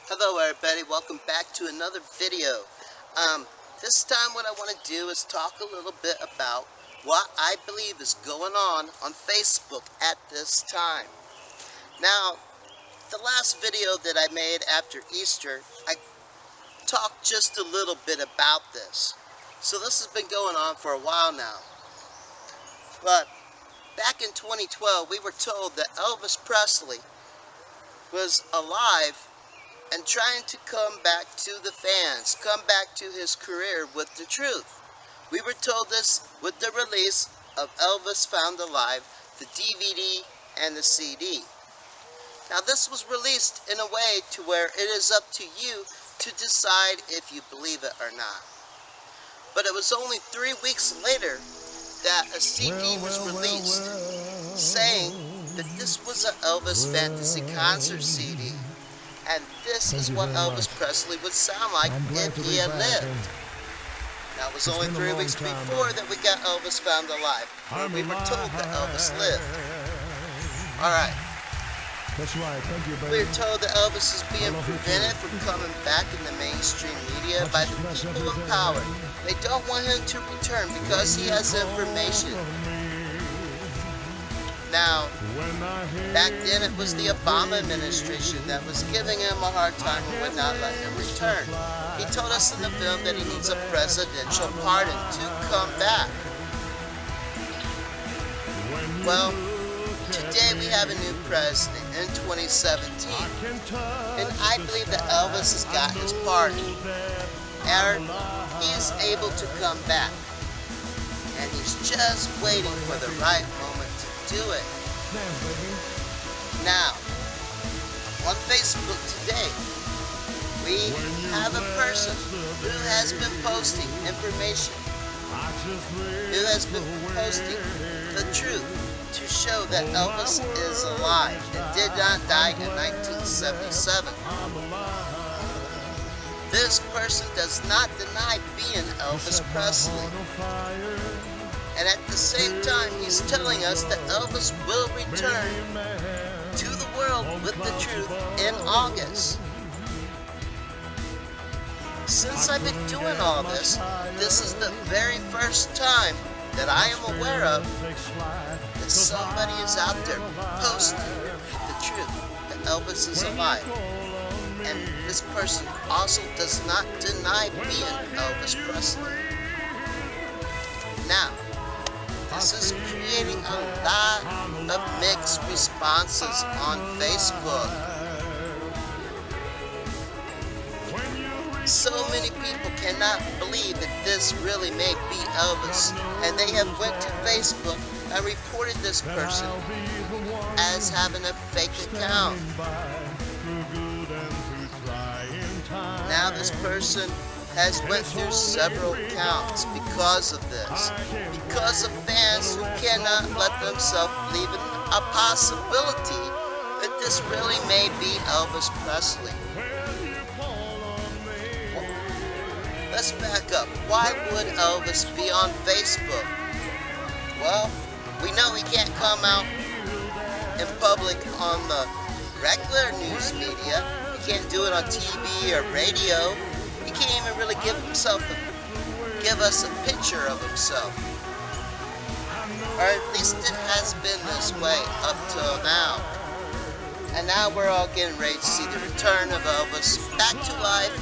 Hello everybody, welcome back to another video. This time what I want to do is talk a little bit about what I believe is going on Facebook at this time. Now, the last video that I made after Easter, I talked just a little bit about this. So this has been going on for a while now. But back in 2012, we were told that Elvis Presley was alive and trying to come back to the fans, come back to his career with the truth. We were told this with the release of Elvis Found Alive, the DVD and the CD. Now this was released in a way to where it is up to you to decide if you believe it or not. But it was only 3 weeks later that a CD was released saying that this was an Elvis Fantasy Concert CD. And this is what Elvis Presley would sound like if he had lived. Now it was only 3 weeks before that we got Elvis Found Alive, where we were told that Elvis lived. Alright. That's right, thank you, baby. We're told that Elvis is being prevented from coming back in the mainstream media by the people in power. They don't want him to return because he has information. Now, back then it was the Obama administration that was giving him a hard time and would not let him return. He told us in the film that he needs a presidential pardon to come back. Well, today we have a new president in 2017. And I believe that Elvis has got his pardon. And he is able to come back. And he's just waiting for the right moment to do it. Now, on Facebook today, we have a person who has been posting information, who has been posting the truth to show that Elvis is alive and did not die in 1977. This person does not deny being Elvis Presley. And at the same time, he's telling us that Elvis will return to the world with the truth in August. Since I've been doing all this, this is the very first time that I am aware of that somebody is out there posting the truth that Elvis is alive. And this person also does not deny being Elvis Presley. Now, this is creating a lot of mixed responses on Facebook. So many people cannot believe that this really may be Elvis, and they have went to Facebook and reported this person as having a fake account. Now this person has went through several accounts because of this. Because of fans who cannot let themselves believe in a possibility that this really may be Elvis Presley. Let's back up. Why would Elvis be on Facebook? Well, we know he can't come out in public on the regular news media. He can't do it on TV or radio. He can't even really give us a picture of himself. Or at least it has been this way up till now. And now we're all getting ready to see the return of Elvis back to life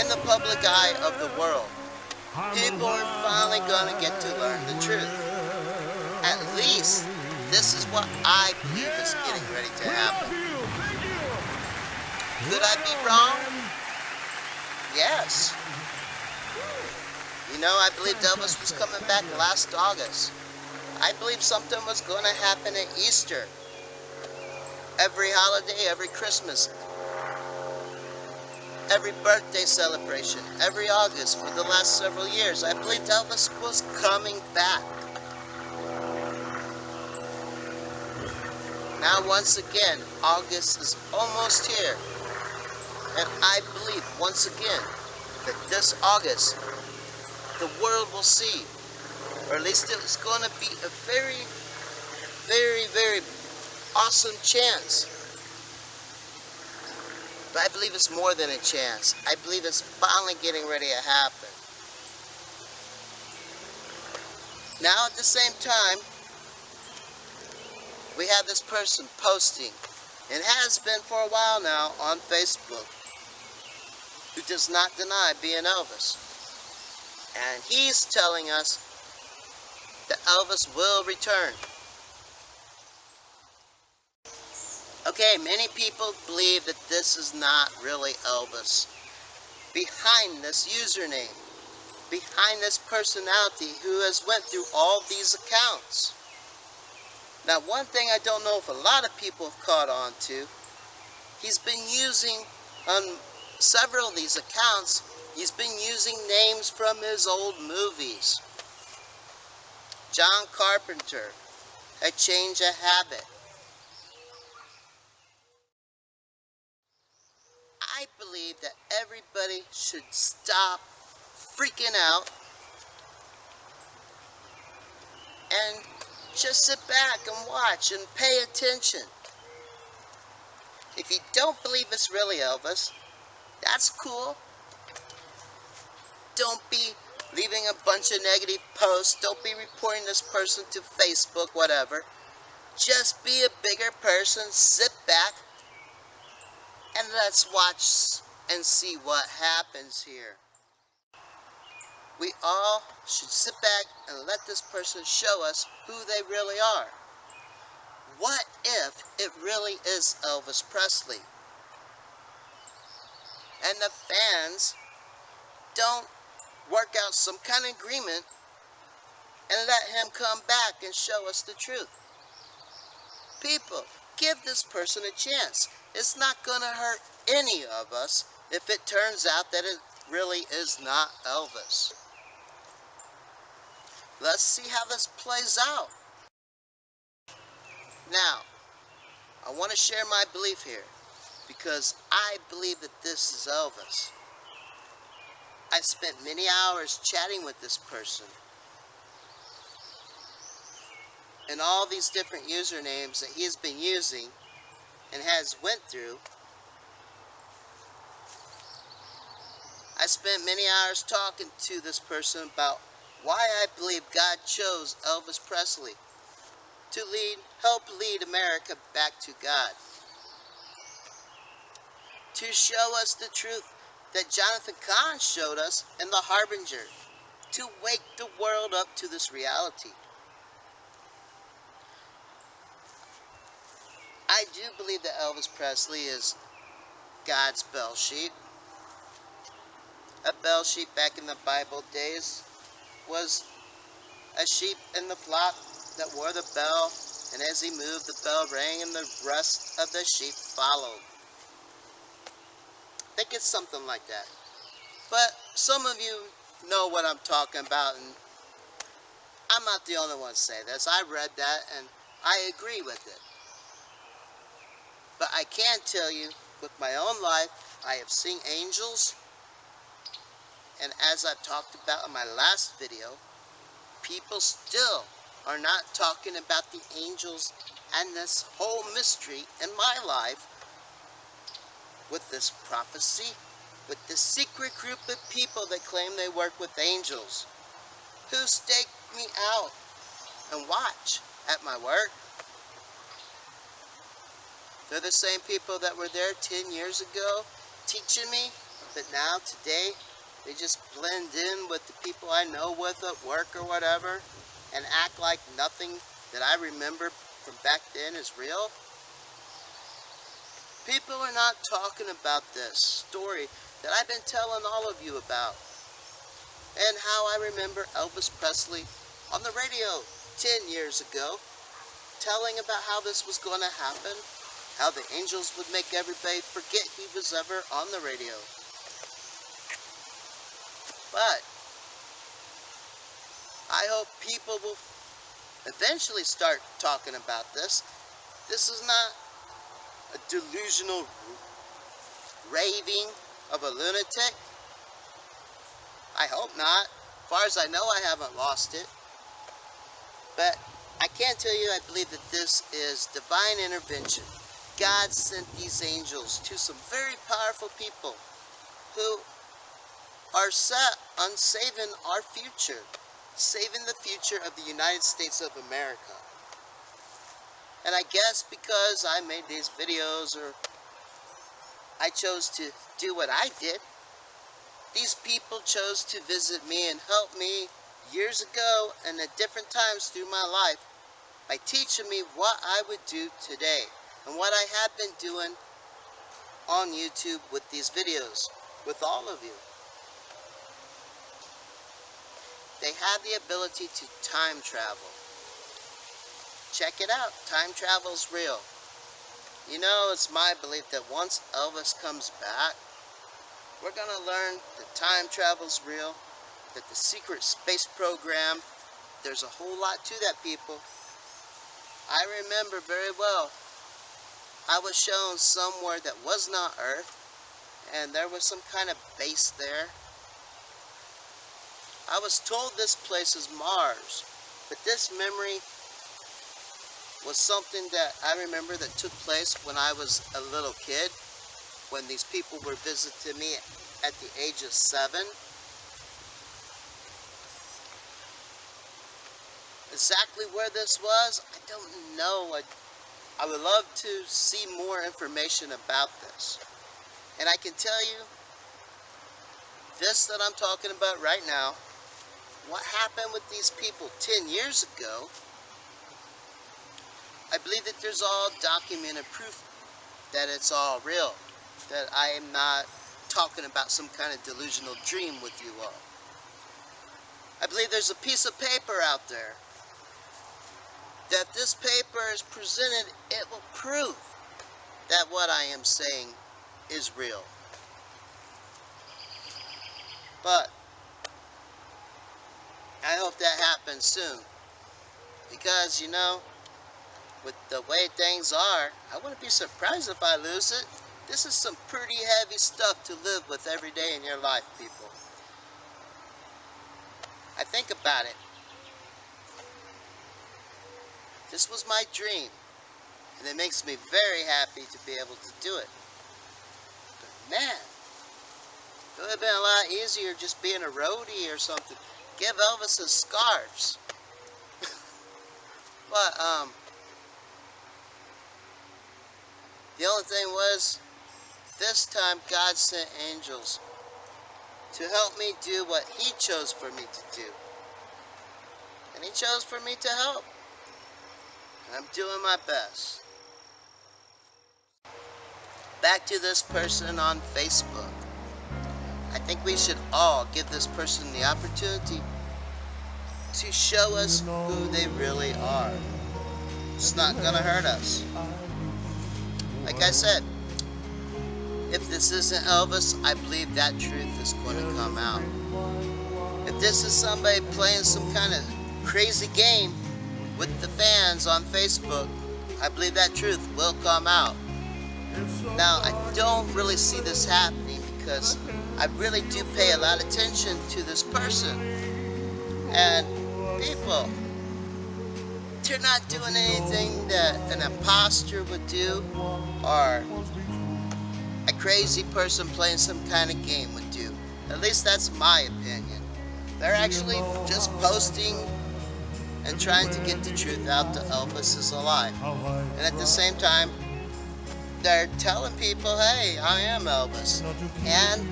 in the public eye of the world. People are finally gonna get to learn the truth. At least this is what I believe is getting ready to happen. Could I be wrong? Yes. You know, I believed Elvis was coming back last August. I believe something was going to happen at Easter. Every holiday, every Christmas, every birthday celebration, every August for the last several years, I believed Elvis was coming back. Now once again, August is almost here. And I believe, once again, that this August, the world will see, or at least it's going to be a very, very, very awesome chance But I believe it's more than a chance. I believe it's finally getting ready to happen. Now at the same time, we have this person posting, and has been for a while now on Facebook, who does not deny being Elvis. And he's telling us that Elvis will return. Okay, many people believe that this is not really Elvis. Behind this username, behind this personality who has went through all these accounts. Now, one thing I don't know if a lot of people have caught on to, he's been using on several of these accounts, he's been using names from his old movies. John Carpenter, A Change of Habit. I believe that everybody should stop freaking out and just sit back and watch and pay attention. If you don't believe it's really Elvis, that's cool. Don't be leaving a bunch of negative posts. Don't be reporting this person to Facebook, whatever. Just be a bigger person, sit back, and let's watch and see what happens here. We all should sit back and let this person show us who they really are. What if it really is Elvis Presley? And the fans don't work out some kind of agreement and let him come back and show us the truth. People, give this person a chance. It's not going to hurt any of us if it turns out that it really is not Elvis. Let's see how this plays out. Now, I want to share my belief here, because I believe that this is Elvis. I've spent many hours chatting with this person, and all these different usernames that he has been using and has went through. I spent many hours talking to this person about why I believe God chose Elvis Presley to help lead America back to God. To show us the truth that Jonathan Kahn showed us in The Harbinger, to wake the world up to this reality. I do believe that Elvis Presley is God's bell sheep. A bell sheep back in the Bible days was a sheep in the flock that wore the bell, and as he moved, the bell rang and the rest of the sheep followed. I think it's something like that. But some of you know what I'm talking about, and I'm not the only one to say this. I read that and I agree with it. But I can tell you, with my own life, I have seen angels, and as I've talked about in my last video, people still are not talking about the angels and this whole mystery in my life with this prophecy, with this secret group of people that claim they work with angels, who stake me out and watch at my work. They're the same people that were there 10 years ago teaching me, but now today they just blend in with the people I know with at work or whatever and act like nothing that I remember from back then is real. People are not talking about this story that I've been telling all of you about, and how I remember Elvis Presley on the radio 10 years ago telling about how this was going to happen, how the angels would make everybody forget he was ever on the radio. But I hope people will eventually start talking about this. This is not a delusional raving of a lunatic. I hope not. As far as I know, I haven't lost it. But I can tell you I believe that this is divine intervention. God sent these angels to some very powerful people who are set on saving our future, saving the future of the United States of America. And I guess because I made these videos, or I chose to do what I did, these people chose to visit me and help me years ago and at different times through my life by teaching me what I would do today and what I have been doing on YouTube with these videos, with all of you. They have the ability to time travel. Check it out, time travel's real. You know, it's my belief that once Elvis comes back, we're gonna learn that time travel's real, that the secret space program, there's a whole lot to that, people. I remember very well, I was shown somewhere that was not Earth, and there was some kind of base there. I was told this place is Mars, but this memory was something that I remember that took place when I was a little kid, when these people were visiting me at the age of 7. Exactly where this was, I don't know. I would love to see more information about this. And I can tell you, this that I'm talking about right now, what happened with these people 10 years ago, I believe that there's all documented proof that it's all real, that I am not talking about some kind of delusional dream with you all. I believe there's a piece of paper out there that if this paper is presented, it will prove that what I am saying is real. But I hope that happens soon, because you know, with the way things are, I wouldn't be surprised if I lose it. This is some pretty heavy stuff to live with every day in your life, people. I think about it. This was my dream, and it makes me very happy to be able to do it. But man, it would have been a lot easier just being a roadie or something. Give Elvis his scarves. But, the only thing was, this time God sent angels to help me do what He chose for me to do. And He chose for me to help. And I'm doing my best. Back to this person on Facebook. I think we should all give this person the opportunity to show us who they really are. It's not gonna hurt us. Like I said, if this isn't Elvis, I believe that truth is going to come out. If this is somebody playing some kind of crazy game with the fans on Facebook, I believe that truth will come out. Now, I don't really see this happening because I really do pay a lot of attention to this person. And people, they're not doing anything that an imposter would do, or a crazy person playing some kind of game would do. At least that's my opinion. They're actually just posting and trying to get the truth out that Elvis is alive. And at the same time, they're telling people, hey, I am Elvis. And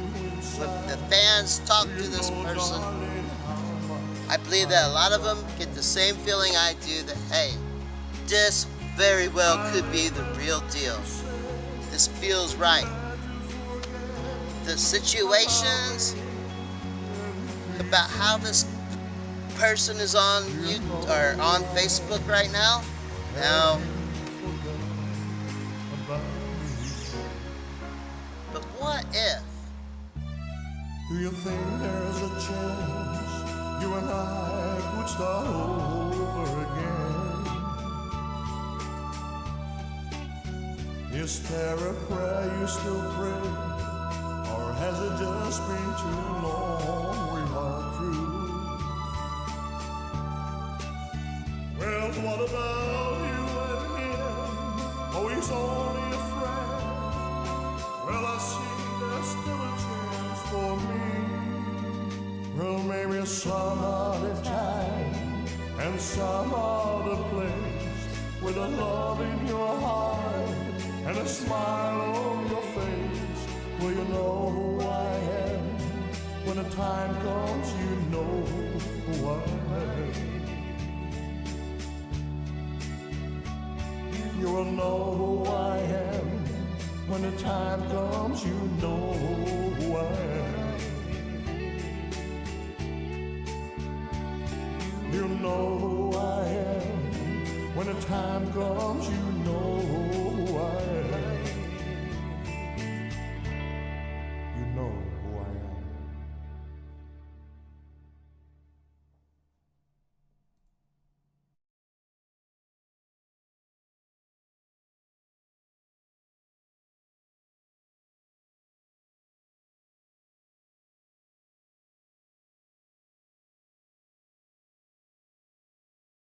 when the fans talk to this person, I believe that a lot of them get the same feeling I do, that, hey, this very well could be the real deal. This feels right. The situations about how this person is on YouTube or on Facebook right now, but what if? Do you think there's a chance you and I could start over again? Is there a prayer you still pray, or has it just been too long we are through? Well, what about you and him? Oh, he's only a be some other time and some other place, with a love in your heart and a smile on your face. Will you know who I am? When the time comes, you know who I am. You will know who I am. When the time comes, you know who I am. You know who I am. When the time comes, you